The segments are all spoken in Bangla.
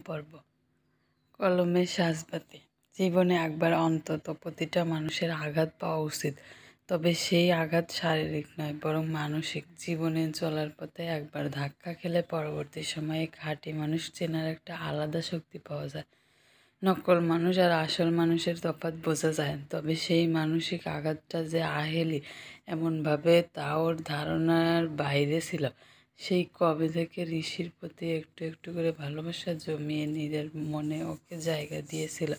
পর্ব কলমের সাজবাতি। জীবনে একবার অন্তত প্রতিটা মানুষের আঘাত পাওয়া উচিত, তবে সেই আঘাত শারীরিক নয় বরং মানসিক। জীবনে চলার পথে একবার ধাক্কা খেলে পরবর্তী সময়ে খাঁটি মানুষ চেনার একটা আলাদা শক্তি পাওয়া যায়। নকল মানুষ আর আসল মানুষের তফাৎ বোঝা যায়, তবে সেই মানসিক আঘাতটা যে আহেলি এমনভাবে তা ওর ধারণার বাইরে ছিল। সেই কবে থেকে ঋষির প্রতি একটু একটু করে ভালোবাসা জমিয়ে নিজের মনে ওকে জায়গা দিয়েছিল।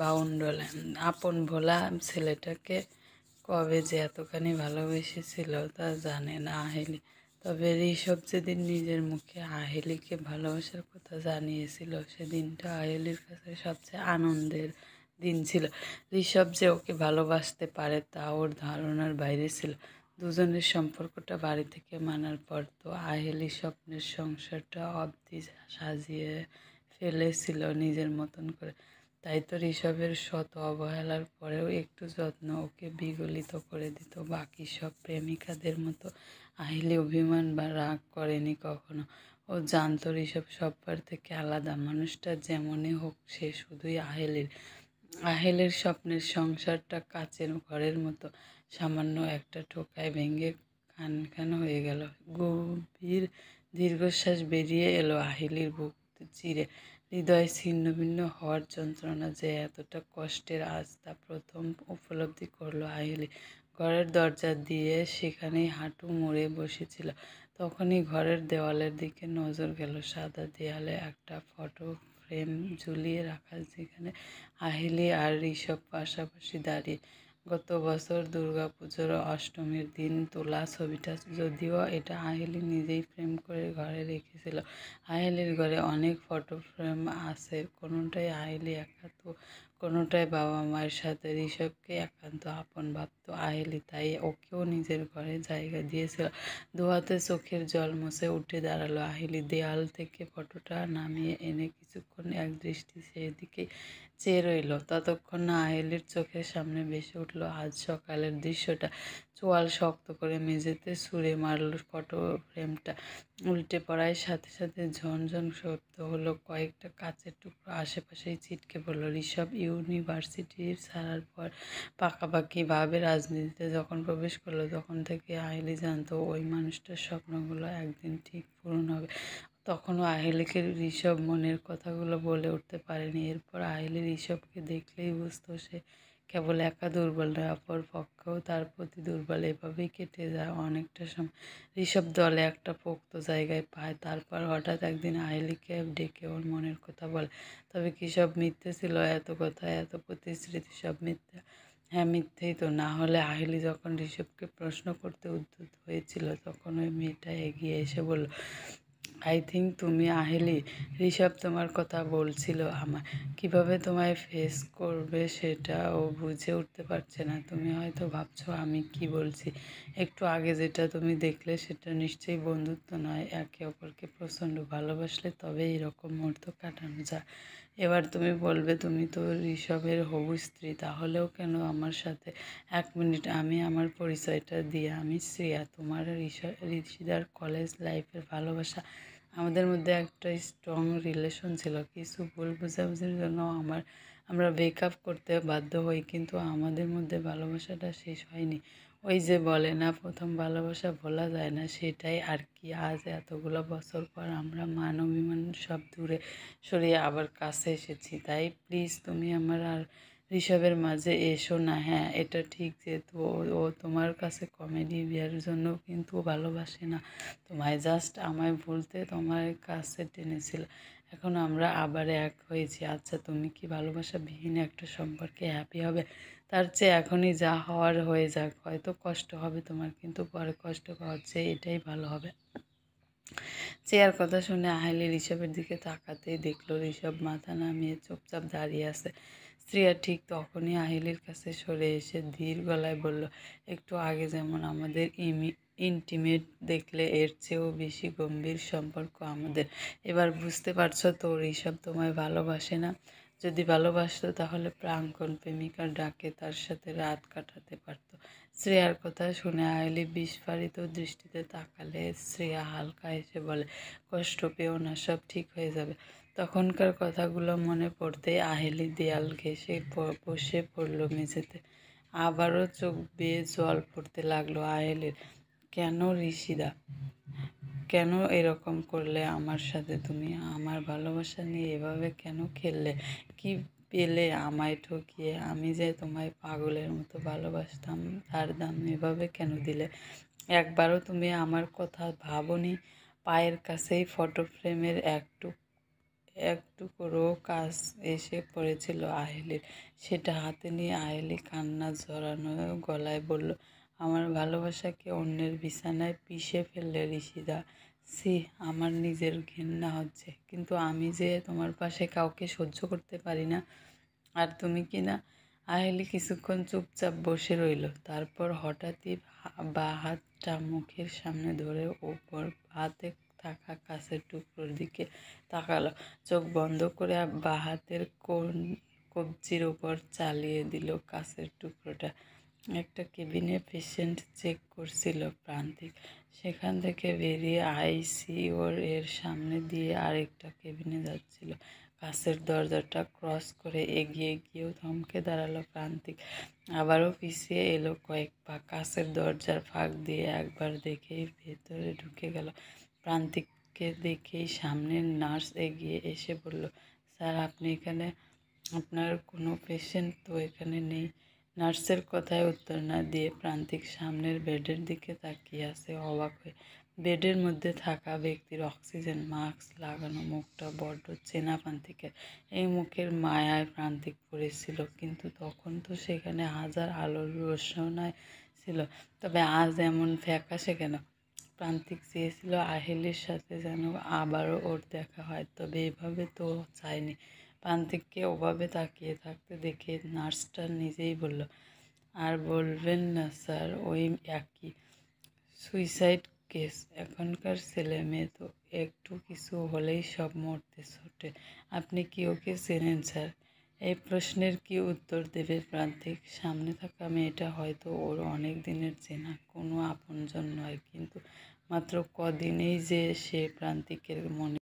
বাউন্ডলে আপন ভোলা ছেলেটাকে কবে যে এতখানি ভালোবেসেছিল তা জানে না আহেলি। তবে ঋষভ যেদিন নিজের মুখে আহেলিকে ভালোবাসার কথা জানিয়েছিল, সেদিনটা আহেলির কাছে সবচেয়ে আনন্দের দিন ছিল। ঋষভ যে ওকে ভালোবাসতে পারে তা ওর ধারণার বাইরে ছিল। দুজনের সম্পর্কটা বাড়ি থেকে মানার পর তো আহেলি স্বপ্নের সংসারটা অবধি সাজিয়ে ফেলেছিল নিজের মতন করে। তাই তো ঋষভের শত অবহেলার পরেও একটু যত্ন ওকে বিগলিত করে দিত। বাকি সব প্রেমিকাদের মতো আহেলি অভিমান বা রাগ করেনি কখনো। ও জানত ঋষভ সব্বার থেকে আলাদা। মানুষটা যেমনই হোক, সে শুধুই আহেলের স্বপ্নের সংসারটা কাচের ঘরের মতো। সামান্য একটা টোকায় ভেঙে খান খান হয়ে গেল। গভীর দীর্ঘশ্বাস বেরিয়ে এলো আহেলির বুক চিরে। হৃদয় ছিন্ন ভিন্ন হওয়ার যন্ত্রণা যে এতটা কষ্টের আজ তা প্রথম উপলব্ধি করলো আহেলি। ঘরের দরজা দিয়ে সেখানেই হাঁটু মুড়ে বসেছিল। তখনই ঘরের দেওয়ালের দিকে নজর গেল। সাদা দেয়ালে একটা ফটো ফ্রেম ঝুলিয়ে রাখা, যেখানে আহেলি আর ঋষভ পাশাপাশি দাঁড়িয়ে। গত বছর দুর্গাপুজোর অষ্টমীর দিন তোলা ছবিটা, যদিও এটা আহেলি নিজেই ফ্রেম করে ঘরে রেখেছিল। আহেলির ঘরে অনেক ফটো ফ্রেম আছে, কোনোটাই আহেলি একা, তো কোনোটাই বাবা মায়ের সাথে। ঋষভকে একান্ত আপন ভাবত আহেলি, তাই ওকেও নিজের ঘরে জায়গা দিয়েছিল। দুহাতে চোখের জল মুছে উঠে দাঁড়ালো আহেলি। দেয়াল থেকে ফটোটা নামিয়ে এনে কিছুক্ষণ এক দৃষ্টি সেদিকেই চেয়ে রইল। ততক্ষণ না আহেলির চোখের সামনে ভেসে উঠল আজ সকালের দৃশ্যটা। চোয়াল শক্ত করে মেঝেতে ছুঁড়ে মারল ফটো ফ্রেমটা। উল্টে পড়ার সাথে সাথে ঝনঝন শব্দ হলো। কয়েকটা কাচের টুকরো আশেপাশেই ছিটকে পড়ল। ঋষভ ইউনিভার্সিটি ছাড়ার পর পাকাপাকিভাবে রাজনীতিতে যখন প্রবেশ করলো, তখন থেকে আহেলি জানতো ওই মানুষটার স্বপ্নগুলো একদিন ঠিক পূরণ হবে। তখনও আহেলিকে ঋষভ মনের কথাগুলো বলে উঠতে পারেনি। এরপর আহেলি ঋষভকে দেখলেই বুঝতো সে কেবল একা দুর্বল নয়, অপর পক্ষেও তার প্রতি দুর্বল। এভাবেই কেটে যায় অনেকটা সময়। ঋষভ দলে একটা পোক্ত জায়গায় পায়। তারপর হঠাৎ একদিন আহেলিকে ডেকে ওর মনের কথা বলে। তবে কি সব মিথ্যে ছিল? এত কথা, এত প্রতিশ্রুতি সব মিথ্যে? হ্যাঁ, মিথ্যেই তো। না হলে আহেলি যখন ঋষভকে প্রশ্ন করতে উদ্যত হয়েছিল, তখন ওই মেয়েটা এগিয়ে এসে বলল, আই থিঙ্ক তুমি আহেলি। ঋষভ তোমার কথা বলছিল আমার। কিভাবে তোমায় ফেস করবে সেটা ও বুঝে উঠতে পারছে না। তুমি হয়তো ভাবছো আমি কি বলছি। একটু আগে যেটা তুমি দেখলে সেটা নিশ্চয়ই বন্ধুত্ব নয়। একে অপরকে প্রচণ্ড ভালোবাসলে তবে এরকম মুহূর্ত কাটানো যায়। এবার তুমি বলবে তুমি তো ঋষভের হবু স্ত্রী, তাহলেও কেন আমার সাথে? এক মিনিট, আমি আমার পরিচয়টা দিয়ে, আমি শ্রেয়া, তোমার ঋষিদার কলেজ লাইফের ভালোবাসা। আমাদের মধ্যে একটা স্ট্রং রিলেশন ছিল। কিছু ভুল বোঝাবুঝির জন্য আমরা ব্রেকআপ করতে বাধ্য হই, কিন্তু আমাদের মধ্যে ভালোবাসাটা শেষ হয়নি। ওই যে বলে না, প্রথম ভালোবাসা ভোলা যায় না, সেটাই আর কি। আজ এতগুলো বছর পর আমরা মান অভিমান সব দূরে সরিয়ে আবার কাছে এসেছি। তাই প্লিজ তুমি আমার আর ঋষভের মাঝে এসো না। হ্যাঁ, এটা ঠিক যে ও তোমার কাছে কমেডি বিয়ার জন্য কিন্তু ভালোবাসে না তোমায়, জাস্ট আমায় ভুলতে তোমার কাছে টেনেছিল। এখন আমরা আবার এক হয়েছি। আচ্ছা, তুমি কি ভালোবাসাবিহীন একটা সম্পর্কে হ্যাপি হবে? তার চেয়ে এখনই যা হওয়ার হয়ে যাক। হয়তো কষ্ট হবে তোমার, কিন্তু পরে কষ্ট পাওয়ার চেয়ে এটাই ভালো হবে। চেয়ার কথা শুনে আহেলি ঋষভের দিকে তাকাতেই দেখলো ঋষভ মাথা নামিয়ে চুপচাপ দাঁড়িয়ে আছে। শ্রেয়া ঠিক তখনই আহেলির কাছে সরে এসে ধীর গলায় বলল, একটু আগে যেমন আমাদের ইন্টিমেট দেখলে, এর চেয়েও বেশি গম্ভীর সম্পর্ক আমাদের। এবার বুঝতে পারছো তো ঋষভ তোমায় ভালোবাসে না? যদি ভালোবাসতো তাহলে প্রাঙ্গণ প্রেমিকার ডাকে তার সাথে রাত কাটাতে পারতো। শ্রেয়ার কথা শুনে আহেলি বিস্ফারিত দৃষ্টিতে তাকালে শ্রেয়া হালকা এসে বলে, কষ্ট পেও না, সব ঠিক হয়ে যাবে। তখনকার কথাগুলো মনে পড়তেই আহেলি দেয়াল ঘেঁষে বসে পড়ল মেঝেতে। আবারও চোখ বেয়ে জল পড়তে লাগলো আহেলির। কেন ঋষিদা, কেন এরকম করলে আমার সাথে? তুমি আমার ভালোবাসা নিয়ে এভাবে কেন খেললে? কি পেলে আমায় ঠকিয়ে? আমি যে তোমায় পাগলের মতো ভালোবাসতাম, তার দাম এভাবে কেন দিলে? একবারও তুমি আমার কথা ভাবোনি? পায়ের কাছেই ফটো ফ্রেমের একটুকরো কাজ এসে পড়েছিল আহেলির। সেটা হাতে নিয়ে আহেলি কান্না জড়ানো গলায় বলল, আমার ভালোবাসাকে অন্যের বিছানায় পিষে ফেললে ঋষিদা। ছি, আমার নিজের ঘেন্না হচ্ছে, কিন্তু আমি যে তোমার পাশে কাউকে সহ্য করতে পারি না। আর তুমি কি না? আহেলি কিছুক্ষণ চুপচাপ বসে রইল, তারপর হঠাৎই বাঁ হাতটা মুখের সামনে ধরে ওপর হাতে থাকা কাছের টুকরোর দিকে তাকালো। চোখ বন্ধ করে বাঁ হাতের কবজির ওপর চালিয়ে দিল কাছের টুকরোটা। একটা কেবিনে পেশেন্ট চেক করছিল প্রান্তিক। সেখান থেকে বেরিয়ে আইসিইউর এর সামনে দিয়ে আরেকটা কেবিনে যাচ্ছিল। কাছের দরজাটা ক্রস করে এগিয়ে গিয়েও থমকে দাঁড়ালো প্রান্তিক। আবারও পিছিয়ে এলো কয়েক পা। কাছের দরজার ফাঁক দিয়ে একবার দেখেই ভেতরে ঢুকে গেল। প্রান্তিককে দেখেই সামনের নার্স এগিয়ে এসে বলল, স্যার, আপনি এখানে? আপনার কোনো পেশেন্ট তো এখানে নেই। নার্সের কথায় উত্তর না দিয়ে প্রান্তিক সামনের বেডের দিকে তাকিয়ে আছে অবাক হয়ে। বেডের মধ্যে থাকা ব্যক্তির অক্সিজেন মাস্ক লাগানো মুখটা বড্ড চেনা প্রান্তিকের। এই মুখের মায়ায় প্রান্তিক পড়েছিল, কিন্তু তখন তো সেখানে হাজার আলোর রোশনাই ছিল। তবে আজ এমন ফ্যাকাশে কেন? প্রান্তিক চেয়েছিল আহেলির সাথে যেন আবারও ওর দেখা হয়, তবে এভাবে তো চায়নি। প্রান্তিককে ওভাবে তাকিয়ে থাকতে দেখে নার্সটা নিজেই বলল, আর বলবেন না স্যার, ওই একই সুইসাইড কেস। এখনকার ছেলে মেয়ে তো একটু কিছু হলেই সব মরতে ছোটে। আপনি কি ওকে চেনেন স্যার? এই প্রশ্নের কি উত্তর দেবে প্রান্তিক? সামনে থাকা মেয়েটা হয়তো ওর অনেক দিনের চেনা, কোনো আপনজন নয়, কিন্তু মাত্র কদিনেই যে সে প্রান্তিকের মনে